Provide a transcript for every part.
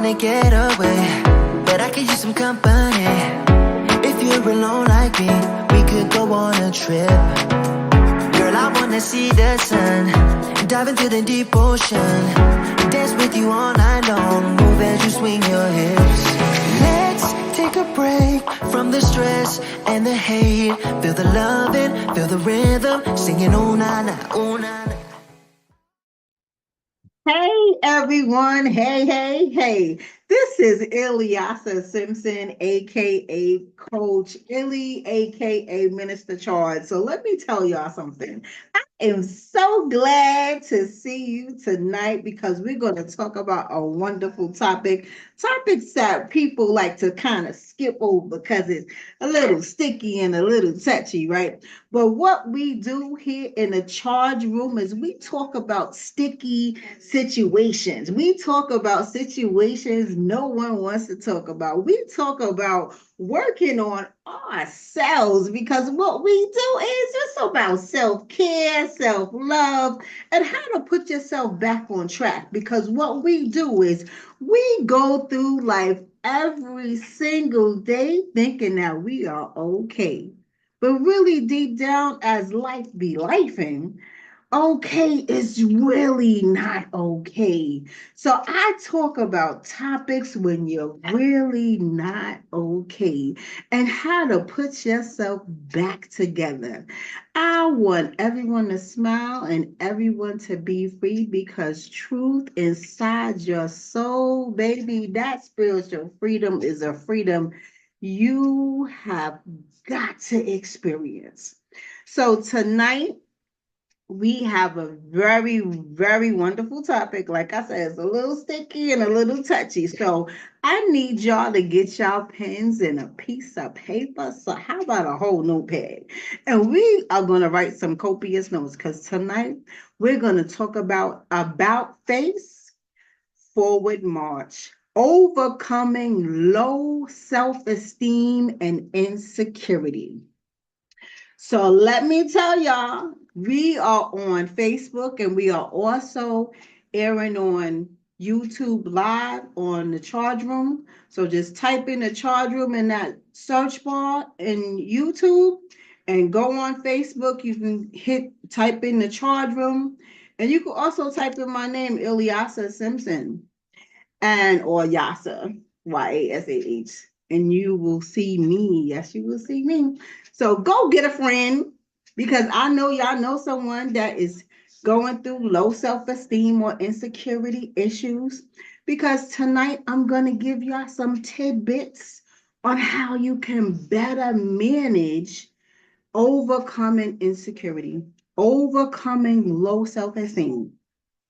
wanna get away, but I could use some company. If you're alone like me, we could go on a trip. Girl, I wanna see the sun, dive into the deep ocean, dance with you all night long, move as you swing your hips. Let's take a break from the stress and the hate. Feel the loving, feel the rhythm, singing oh na na, oh na na. Hey everyone, hey. This is ILLY Simpson, aka Coach ILLY, aka Minister Charge. So let me tell y'all something. I am so glad to see you tonight because we're going to talk about a wonderful topics that people like to kind of skip over because it's a little sticky and a little touchy, right? But what we do here in the charge room is we talk about sticky situations. We talk about situations no one wants to talk about. We talk about working on ourselves because what we do is just about self-care, self-love, and how to put yourself back on track. Because what we do is we go through life every single day thinking that we are okay. But really deep down, as life be lifing, okay is really not okay. So I talk about topics when you're really not okay and how to put yourself back together. I want everyone to smile and everyone to be free because truth inside your soul, baby, that spiritual freedom is a freedom you have got to experience. So tonight, we have a very wonderful topic. Like I said, it's a little sticky and a little touchy. So I need y'all to get y'all pens and a piece of paper. So how about a whole notepad? And we are going to write some copious notes because tonight we're going to talk about face forward march, overcoming low self-esteem and insecurity. So let me tell y'all, we are on Facebook and we are also airing on YouTube Live on the Charge Room. So just type in the Charge Room in that search bar in YouTube and go on Facebook. You can type in the Charge Room, and you can also type in my name, Ilyasa Simpson, and or Yasa, Yasah, and you will see me. Yes, you will see me. So go get a friend because I know y'all know someone that is going through low self-esteem or insecurity issues. Because tonight I'm going to give y'all some tidbits on how you can better manage overcoming insecurity, overcoming low self-esteem.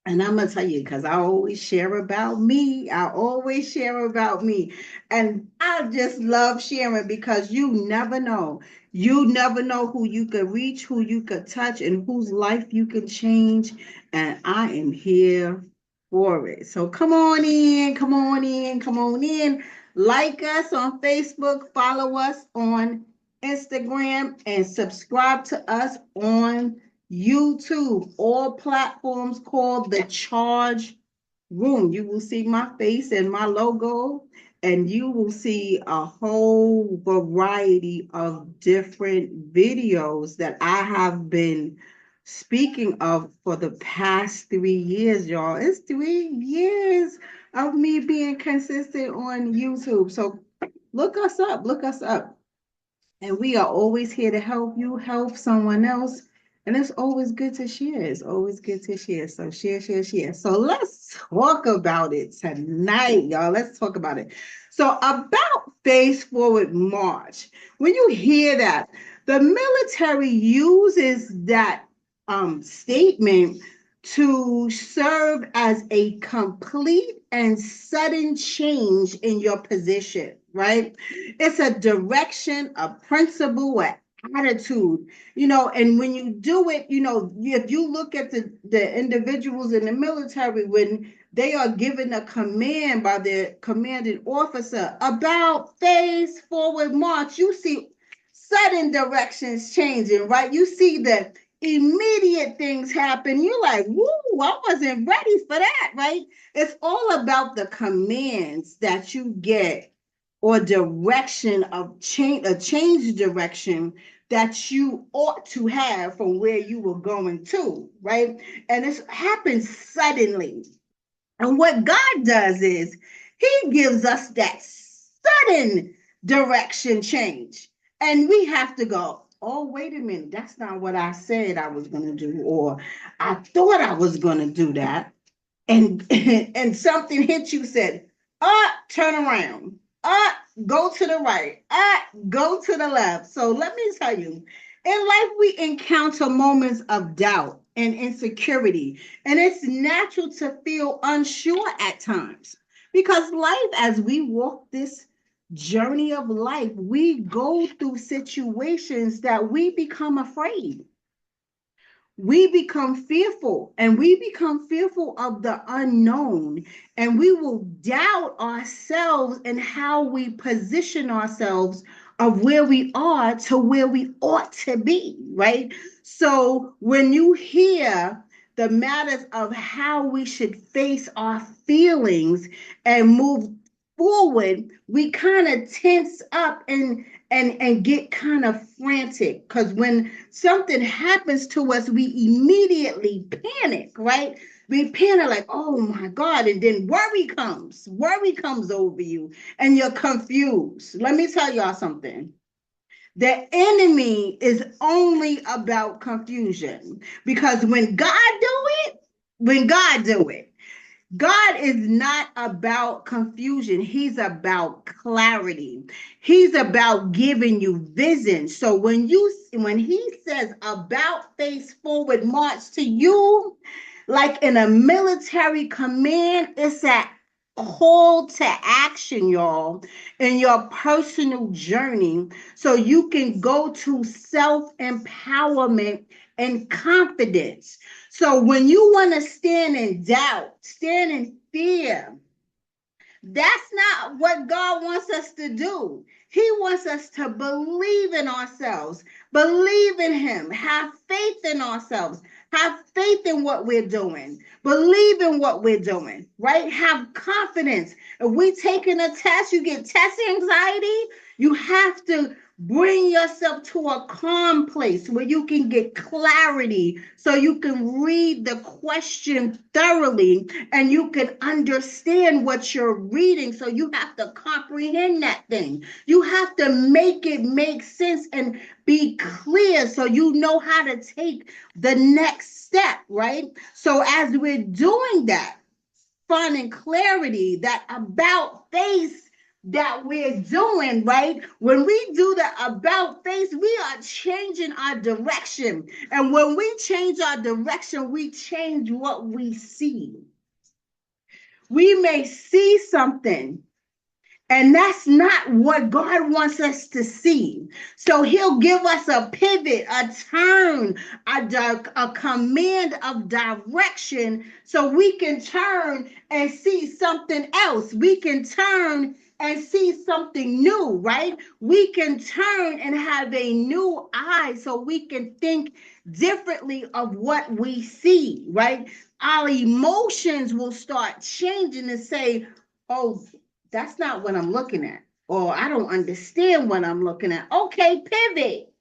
And I'm going to tell you, because I always share about me. I always share about me. And I just love sharing because you never know. You never know who you could reach, who you could touch, and whose life you can change. And I am here for it. So come on in, come on in, come on in. Like us on Facebook, follow us on Instagram, and subscribe to us on YouTube, all platforms called the Charge Room. You will see my face and my logo, and you will see a whole variety of different videos that I have been speaking of for the past 3 years, y'all. It's 3 years of me being consistent on YouTube. So look us up, look us up. And we are always here to help you help someone else. And it's always good to share. It's always good to share. So share. So let's talk about it tonight, y'all. Let's talk about it. So about Face Forward March. When you hear that, the military uses that statement to serve as a complete and sudden change in your position, right? It's a direction, a principle, an attitude, and when you do it, if you look at the individuals in the military, when they are given a command by their commanding officer about face forward march, you see sudden directions changing, right? You see that immediate things happen. You're like, woo, I wasn't ready for that, right? It's all about the commands that you get or direction of change, a change direction that you ought to have from where you were going to, right? And it happens suddenly. And what God does is he gives us that sudden direction change. And we have to go, oh, wait a minute, that's not what I said I was going to do, or I thought I was going to do that. And and something hit you, said, turn around, go to the right, go to the left. So let me tell you, in life we encounter moments of doubt and insecurity, and it's natural to feel unsure at times, because life, as we walk this journey of life, we go through situations that we become afraid, we become fearful, and we become fearful of the unknown, and we will doubt ourselves and how we position ourselves of where we are to where we ought to be, right? So when you hear the matters of how we should face our feelings and move forward, we kind of tense up and get kind of frantic, because when something happens to us, we immediately panic, right? We panic like, oh my God, and then worry comes over you, and you're confused. Let me tell y'all something. The enemy is only about confusion, because when God do it, God is not about confusion. He's about clarity. He's about giving you vision. So when he says about face forward march to you, like in a military command, it's a call to action, y'all, in your personal journey, so you can go to self-empowerment and confidence. So when you want to stand in doubt, stand in fear, that's not what God wants us to do. He wants us to believe in ourselves, believe in Him, have faith in ourselves, have faith in what we're doing, believe in what we're doing, right? Have confidence. If we taking a test, you get test anxiety, you have to bring yourself to a calm place where you can get clarity, so you can read the question thoroughly and you can understand what you're reading. So you have to comprehend that thing. You have to make it make sense and be clear, so you know how to take the next step, right? So as we're doing that, finding clarity, that about face that we're doing, right? When we do the about face, we are changing our direction. And when we change our direction, we change what we see. We may see something, and that's not what God wants us to see. So he'll give us a pivot, a turn, a command of direction, so we can turn and see something else. We can turn and see something new, right? We can turn and have a new eye, so we can think differently of what we see, right? Our emotions will start changing and say, oh, that's not what I'm looking at, or I don't understand what I'm looking at. Okay, pivot.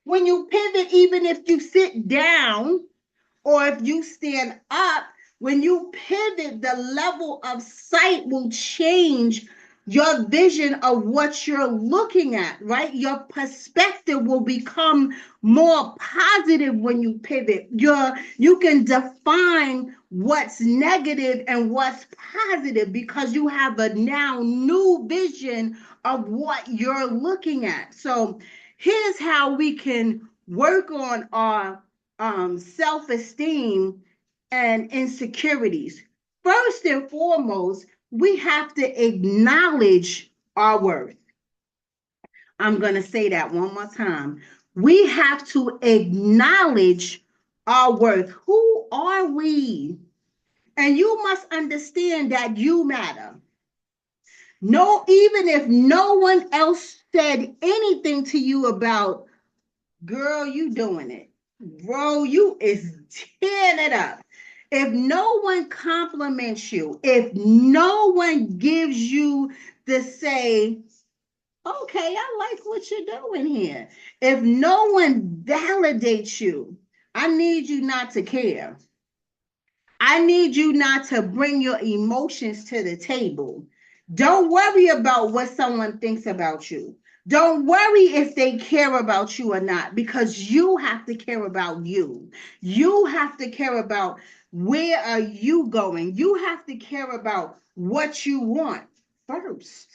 When you pivot, even if you sit down or if you stand up, when you pivot, the level of sight will change your vision of what you're looking at, right? Your perspective will become more positive when you pivot. You can define what's negative and what's positive, because you have a now new vision of what you're looking at. So here's how we can work on our self-esteem and insecurities. First and foremost, we have to acknowledge our worth. I'm going to say that one more time. We have to acknowledge our worth. Who are we? And you must understand that you matter. No, even if no one else said anything to you about, girl, you doing it. Bro, you is tearing it up. If no one compliments you, if no one gives you the say, okay, I like what you're doing here. If no one validates you, I need you not to care. I need you not to bring your emotions to the table. Don't worry about what someone thinks about you. Don't worry if they care about you or not, because you have to care about you. You have to care about where are you going. You have to care about what you want first.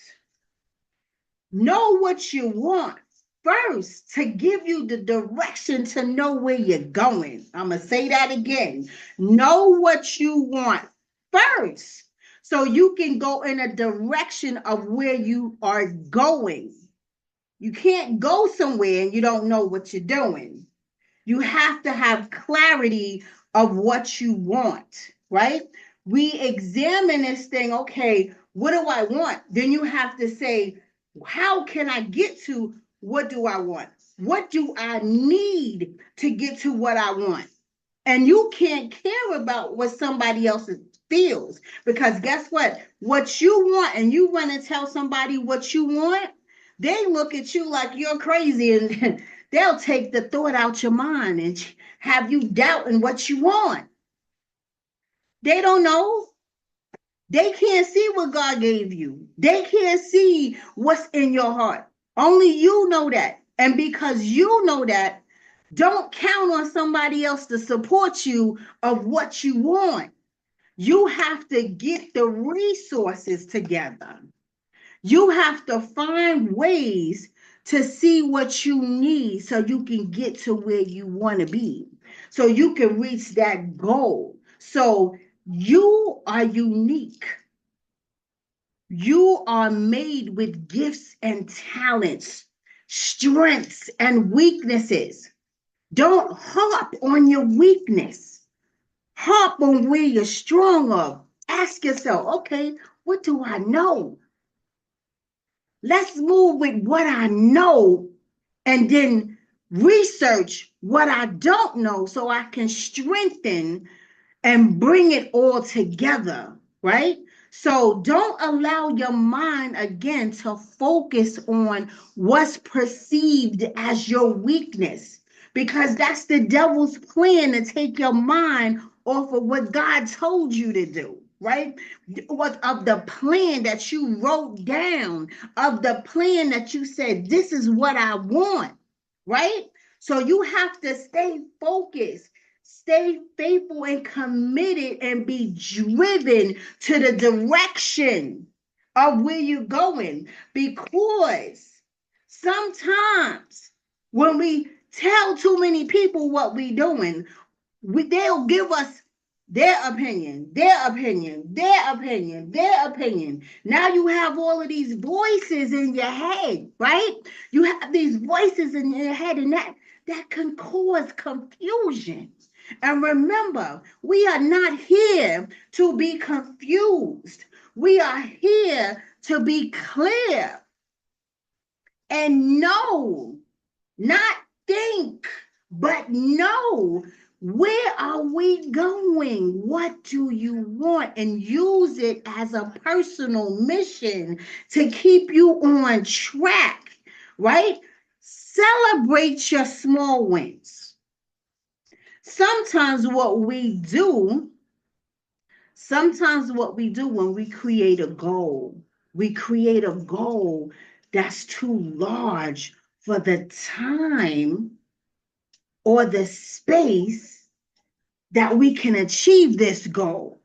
Know what you want first to give you the direction to know where you're going. I'm going to say that again. Know what you want first so you can go in a direction of where you are going. You can't go somewhere and you don't know what you're doing. You have to have clarity of what you want, right? We examine this thing, okay, what do I want? Then you have to say, how can I get to what do I want? What do I need to get to what I want? And you can't care about what somebody else feels, because guess what? What you want, and you want to tell somebody what you want, they look at you like you're crazy, and they'll take the thought out your mind and have you doubting what you want. They don't know. They can't see what God gave you. They can't see what's in your heart. Only you know that. And because you know that, don't count on somebody else to support you of what you want. You have to get the resources together. You have to find ways to see what you need so you can get to where you want to be, so you can reach that goal. So you are unique. You are made with gifts and talents, strengths and weaknesses. Don't harp on your weakness. Harp on where you're strong of. Ask yourself, okay, what do I know? Let's move with what I know and then research what I don't know so I can strengthen and bring it all together, right? So don't allow your mind again to focus on what's perceived as your weakness, because that's the devil's plan to take your mind off of what God told you to do, right? What of the plan that you wrote down, of the plan that you said, this is what I want, right? So you have to stay focused. Stay faithful and committed and be driven to the direction of where you're going. Because sometimes when we tell too many people what we're doing, they'll give us their opinion, their opinion, their opinion, their opinion. Now you have all of these voices in your head, right? You have these voices in your head, and that can cause confusion. And remember, we are not here to be confused. We are here to be clear and know, not think, but know, where are we going? What do you want? And use it as a personal mission to keep you on track, right? Celebrate your small wins. Sometimes what we do when we create a goal that's too large for the time or the space that we can achieve this goal,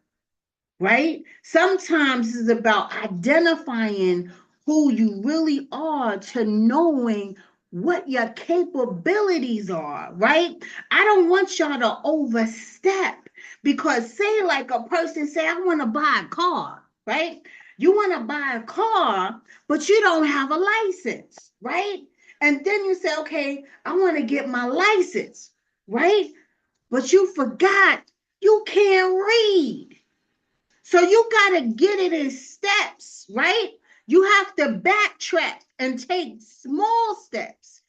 right? Sometimes it's about identifying who you really are to knowing what your capabilities are, right? I don't want y'all to overstep, because say like a person say, I want to buy a car, right? You want to buy a car, but you don't have a license, right? And then you say, okay, I want to get my license, right? But you forgot you can't read. So you got to get it in steps, right? You have to backtrack and take small steps.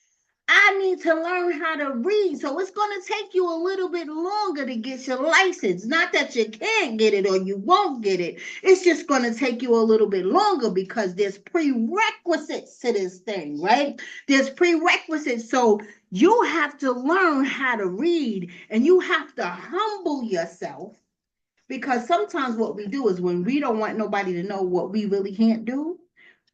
I need to learn how to read. So it's going to take you a little bit longer to get your license. Not that you can't get it or you won't get it. It's just going to take you a little bit longer because there's prerequisites to this thing, right? There's prerequisites. So you have to learn how to read and you have to humble yourself, because sometimes what we do is when we don't want nobody to know what we really can't do,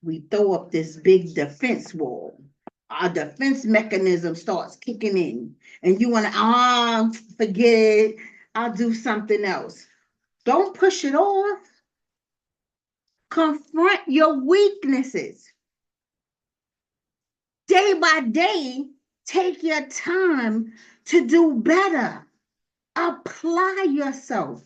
we throw up this big defense wall. Our defense mechanism starts kicking in, and you want to, forget it. I'll do something else. Don't push it off. Confront your weaknesses. Day by day, take your time to do better. Apply yourself.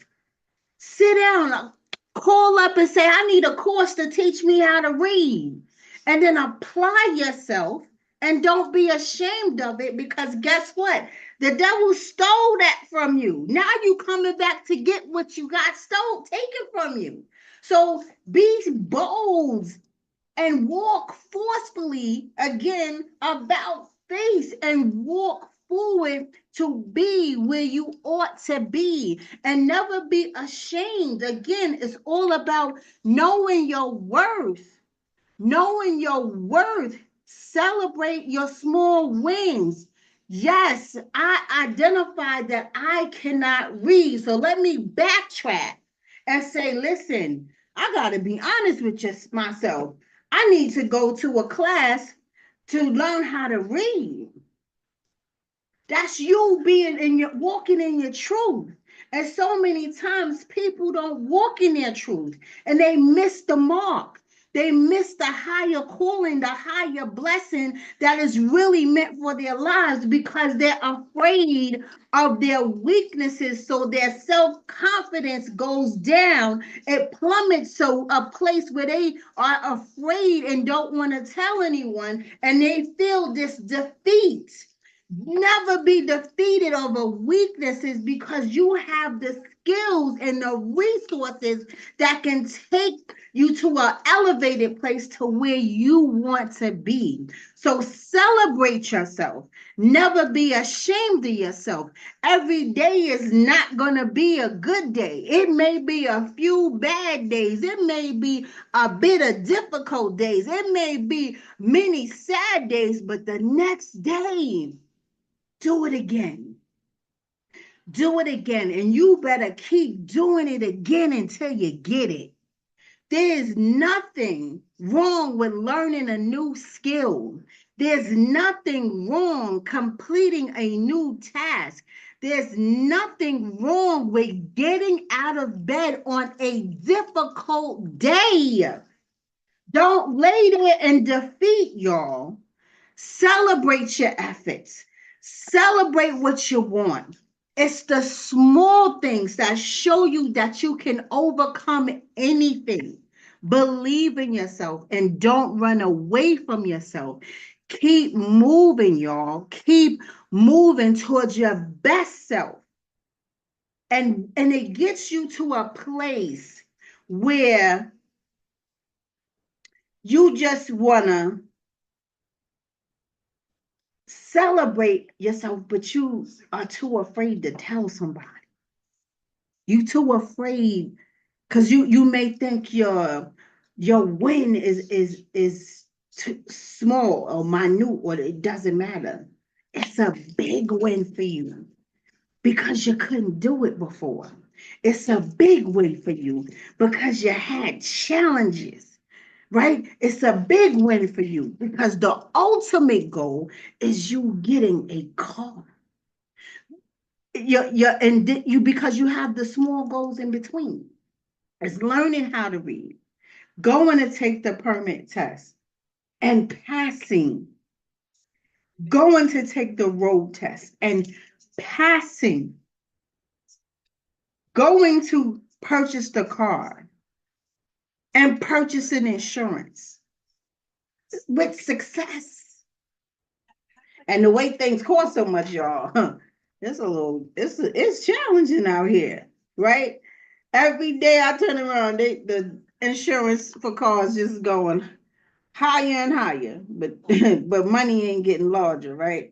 Sit down, call up and say, I need a course to teach me how to read. And then apply yourself and don't be ashamed of it, because guess what? The devil stole that from you. Now you coming back to get what you got taken from you. So be bold and walk forcefully again about face and walk forward to be where you ought to be, and never be ashamed. Again, it's all about knowing your worth. Knowing your worth. Celebrate your small wins. Yes, I identified that I cannot read. So let me backtrack and say, listen, I got to be honest with just myself. I need to go to a class to learn how to read. That's you being in your walking in your truth. And so many times people don't walk in their truth and they miss the mark. They miss the higher calling, the higher blessing that is really meant for their lives, because they're afraid of their weaknesses. So their self-confidence goes down. It plummets to a place where they are afraid and don't want to tell anyone, and they feel this defeat. Never be defeated over weaknesses, because you have the skills and the resources that can take you to an elevated place to where you want to be. So celebrate yourself. Never be ashamed of yourself. Every day is not going to be a good day. It may be a few bad days. It may be a bit of difficult days. It may be many sad days, but the next day, do it again. Do it again. And you better keep doing it again until you get it. There's nothing wrong with learning a new skill. There's nothing wrong completing a new task. There's nothing wrong with getting out of bed on a difficult day. Don't lay there and defeat, y'all. Celebrate your efforts. Celebrate what you want. It's the small things that show you that you can overcome anything. Believe in yourself and don't run away from yourself. Keep moving, y'all. Keep moving towards your best self. And it gets you to a place where you just want to celebrate yourself, but you are too afraid to tell somebody. You too afraid, because you may think your win is too small or minute, or it doesn't matter. It's a big win for you because you couldn't do it before. It's a big win for you because you had challenges, right? It's a big win for you because the ultimate goal is you getting a car. You because you have the small goals in between. It's learning how to read, going to take the permit test and passing, going to take the road test and passing, going to purchase the car and purchasing insurance with success. And the way things cost so much, y'all, it's challenging out here, right? Every day I turn around, the insurance for cars just going higher and higher, but but money ain't getting larger, right?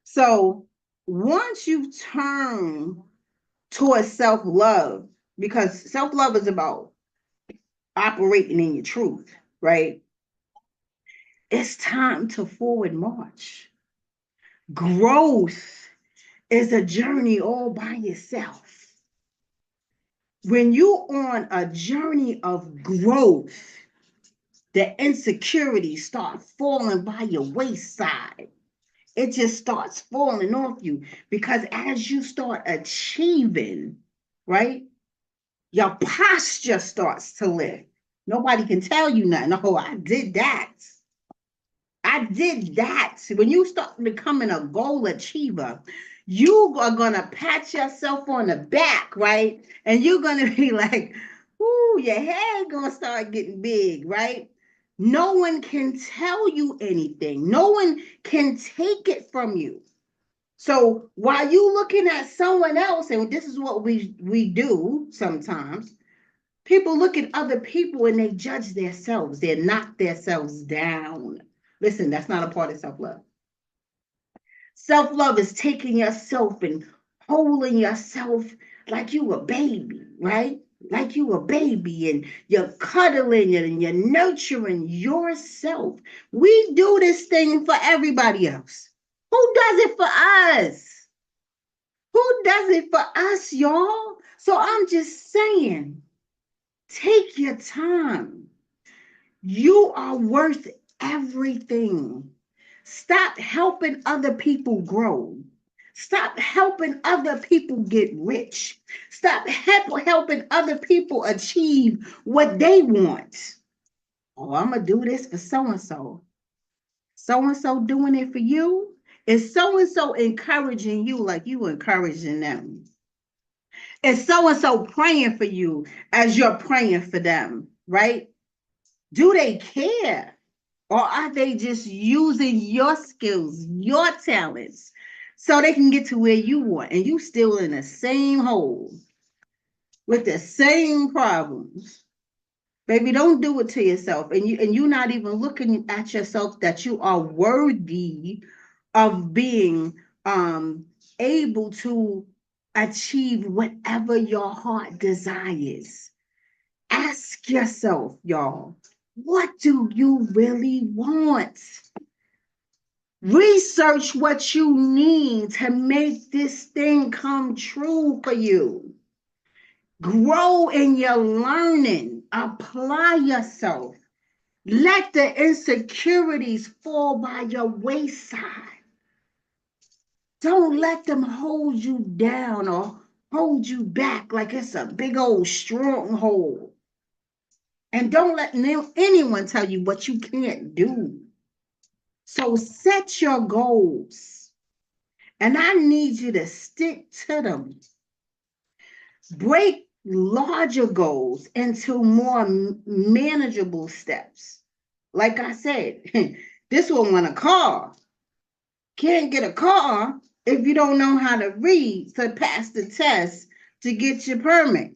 So once you turn towards self-love, because self-love is about operating in your truth, right? It's time to forward march. Growth is a journey all by yourself. When you're on a journey of growth, the insecurities start falling by your wayside. It just starts falling off you because as you start achieving, right, your posture starts to lift. Nobody can tell you nothing. Oh, I did that. I did that. When you start becoming a goal achiever, you are gonna pat yourself on the back, right? And you're gonna be like, ooh, your head gonna start getting big, right? No one can tell you anything. No one can take it from you. So while you looking at someone else, and this is what we do sometimes, people look at other people and they judge themselves. They knock themselves down. Listen, that's not a part of self-love. Self-love is taking yourself and holding yourself like you a baby, right? Like you a baby and you're cuddling it and you're nurturing yourself. We do this thing for everybody else. Who does it for us? Who does it for us, y'all? So I'm just saying, take your time. You are worth everything. Stop helping other people grow. Stop helping other people get rich. Stop helping other people achieve what they want. Oh, I'm going to do this for so and so. So and so doing it for you. Is so and so encouraging you like you encouraging them? Is so and so praying for you as you're praying for them, right? Do they care? Or are they just using your skills, your talents, so they can get to where you want and you still in the same hole with the same problems? Baby, don't do it to yourself. And you're not even looking at yourself that you are worthy of being able to achieve whatever your heart desires. Ask yourself, y'all, what do you really want? Research what you need to make this thing come true for you. Grow in your learning. Apply yourself. Let the insecurities fall by your wayside. Don't let them hold you down or hold you back like it's a big old stronghold. And don't let anyone tell you what you can't do. So set your goals. And I need you to stick to them. Break larger goals into more manageable steps. Like I said, this one want a car. Can't get a car if you don't know how to read to pass the test to get your permit,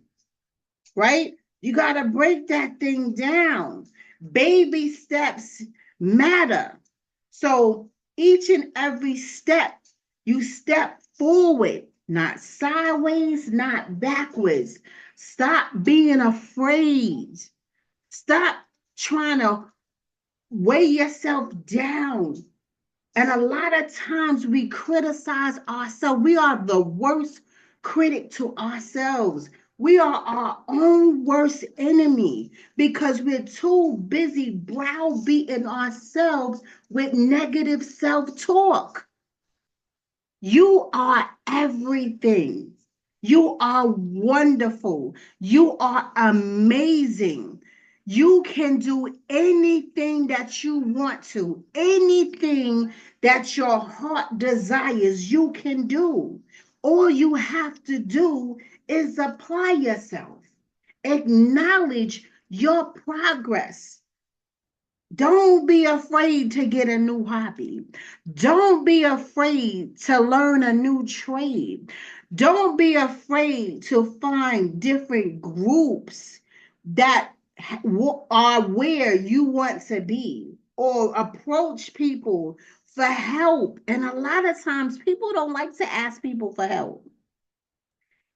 right? You got to break that thing down. Baby steps matter. So each and every step, you step forward, not sideways, not backwards. Stop being afraid. Stop trying to weigh yourself down. And a lot of times we criticize ourselves. We are the worst critic to ourselves. We are our own worst enemy because we're too busy browbeating ourselves with negative self talk. You are everything. You are wonderful. You are amazing. You can do anything that you want to, anything that your heart desires, you can do. All you have to do is apply yourself, acknowledge your progress. Don't be afraid to get a new hobby. Don't be afraid to learn a new trade. Don't be afraid to find different groups that are where you want to be. or approach people for help. And a lot of times people don't like to ask people for help.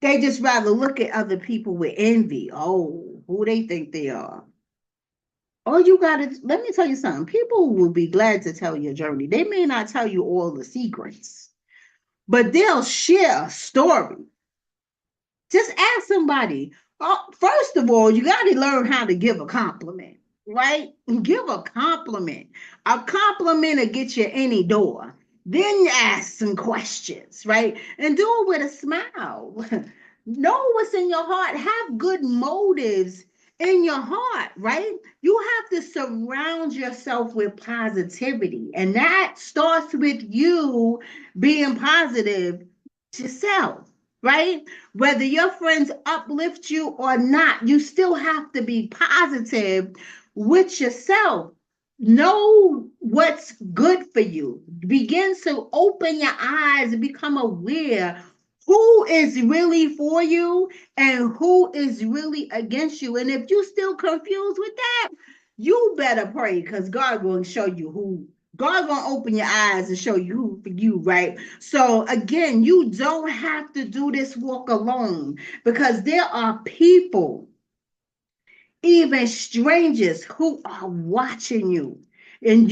They just rather look at other people with envy. Oh, who they think they are. Oh, you got to, let me tell you something. People will be glad to tell your journey. They may not tell you all the secrets, but they'll share a story. Just ask somebody. First of all, you got to learn how to give a compliment, right? Give a compliment. A compliment will get you any door. Then you ask some questions, right? And do it with a smile. Know what's in your heart. Have good motives in your heart, right? You have to surround yourself with positivity. And that starts with you being positive yourself, right? Whether your friends uplift you or not, you still have to be positive with yourself. Know what's good for you. Begin to open your eyes and become aware who is really for you and who is really against you. And if you're still confused with that, you better pray because God will show you who. God gonna open your eyes and show you who for you, right? So again, you don't have to do this walk alone because there are people, even strangers, who are watching you. And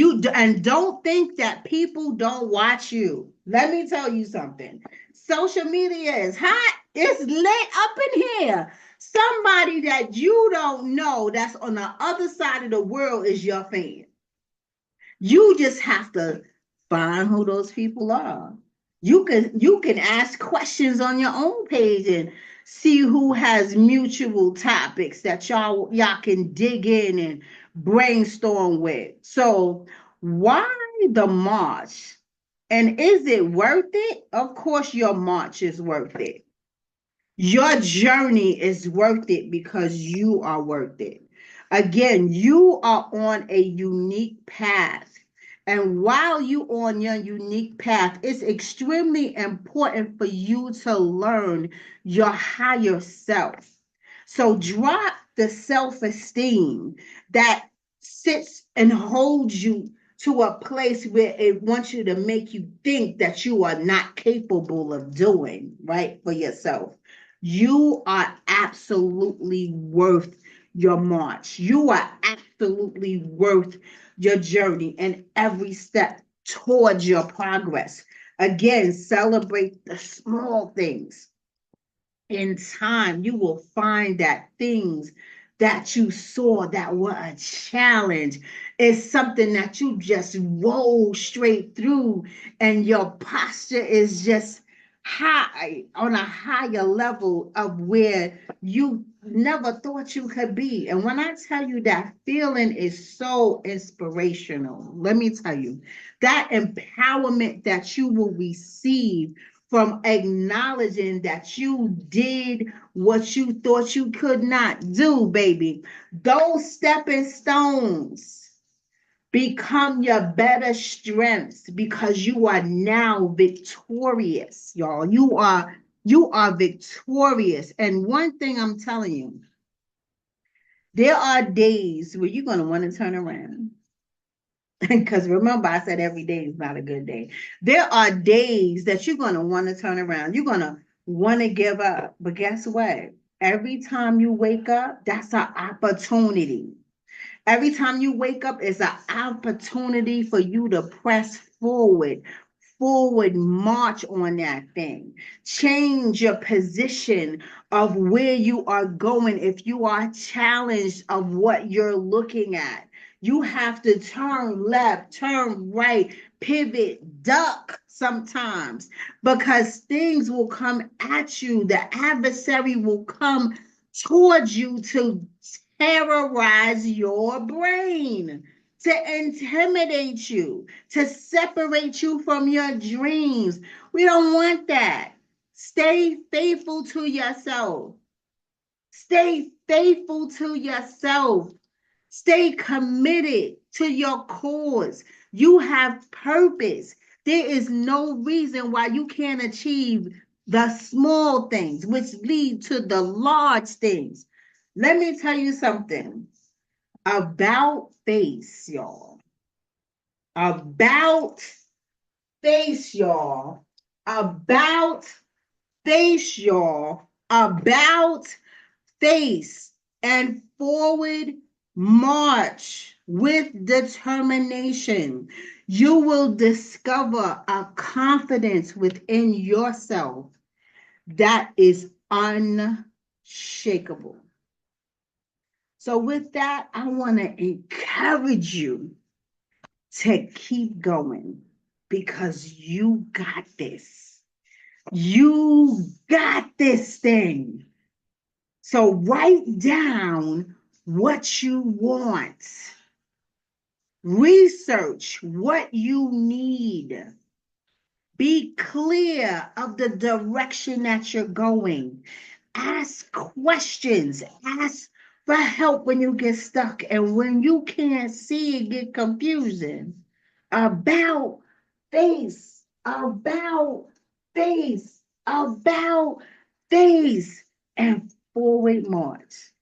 don't think that people don't watch you. Let me tell you something. Social media is hot. It's lit up in here. Somebody that you don't know that's on the other side of the world is your fan. You just have to find who those people are. You can ask questions on your own page and see who has mutual topics that y'all can dig in and brainstorm with. So why the march? And is it worth it? Of course your march is worth it. Your journey is worth it because you are worth it. Again, you are on a unique path. And while you on your unique path, it's extremely important for you to learn your higher self. So drop the self-esteem that sits and holds you to a place where it wants you to make you think that you are not capable of doing right for yourself. You are absolutely worth your march. You are absolutely worth your journey and every step towards your progress. Again, celebrate the small things. In time, you will find that things that you saw that were a challenge is something that you just roll straight through, and your posture is just high on a higher level of where you never thought you could be. And when I tell you that feeling is so inspirational, let me tell you that empowerment that you will receive from acknowledging that you did what you thought you could not do, baby. Those stepping stones become your better strengths because you are now victorious, y'all. You are victorious. And one thing I'm telling you, there are days where you're gonna want to turn around. Because remember, I said every day is not a good day. There are days that you're going to want to turn around. You're going to want to give up. But guess what? Every time you wake up, that's an opportunity. Every time you wake up is an opportunity for you to press forward march on that thing. Change your position of where you are going if you are challenged of what you're looking at. You have to turn left, turn right, pivot, duck sometimes because things will come at you. The adversary will come towards you to terrorize your brain, to intimidate you, to separate you from your dreams. We don't want that. Stay faithful to yourself. Stay faithful to yourself. Stay committed to your cause. You have purpose. There is no reason why you can't achieve the small things, which lead to the large things. Let me tell you something about face, y'all. About face, y'all. About face, y'all. About face and forward march with determination. You will discover a confidence within yourself that is unshakable. So, with that, I want to encourage you to keep going because you got this. You got this thing. So write down what you want. Research what you need. Be clear of the direction that you're going. Ask questions. Ask for help when you get stuck and when you can't see it get confusing. About face, about face, about face, and forward march.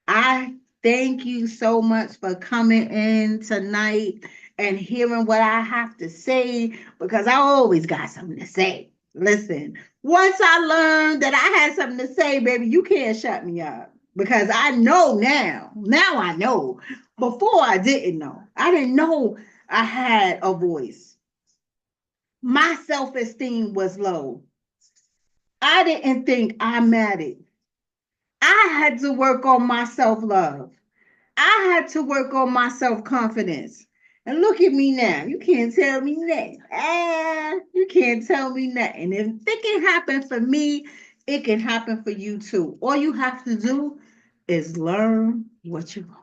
I thank you so much for coming in tonight and hearing what I have to say because I always got something to say. Listen, once I learned that I had something to say, baby, you can't shut me up because I know now. Now I know. Before I didn't know. I didn't know I had a voice. My self-esteem was low. I didn't think I mattered. I had to work on my self-love. I had to work on my self-confidence. And look at me now. You can't tell me nothing. You can't tell me nothing. If it can happen for me, it can happen for you too. All you have to do is learn what you want.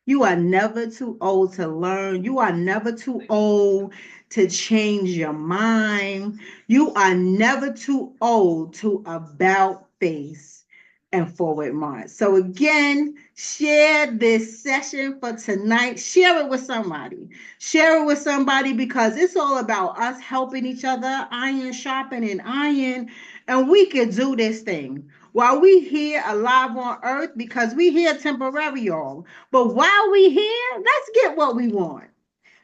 You are never too old to learn. You are never too old to change your mind. You are never too old to about face and forward march. So again, share this session for tonight. Share it with somebody. Share it with somebody because it's all about us helping each other, iron sharpening iron, and we can do this thing. While we here alive on earth, because we here temporary, y'all. But while we here, let's get what we want.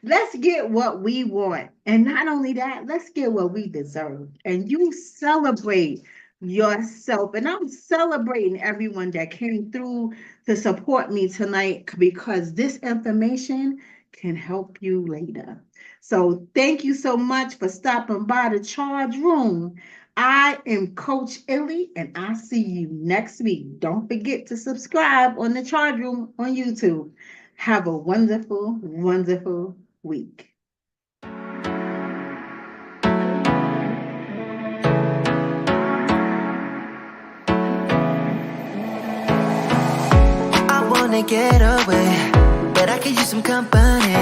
Let's get what we want. And not only that, let's get what we deserve. And you celebrate yourself. And I'm celebrating everyone that came through to support me tonight because this information can help you later. So thank you so much for stopping by the Charge Room. I am Coach ILLY, and I'll see you next week. Don't forget to subscribe on the Charge Room on YouTube. Have a wonderful, wonderful week. I wanna get away, but I could use some company.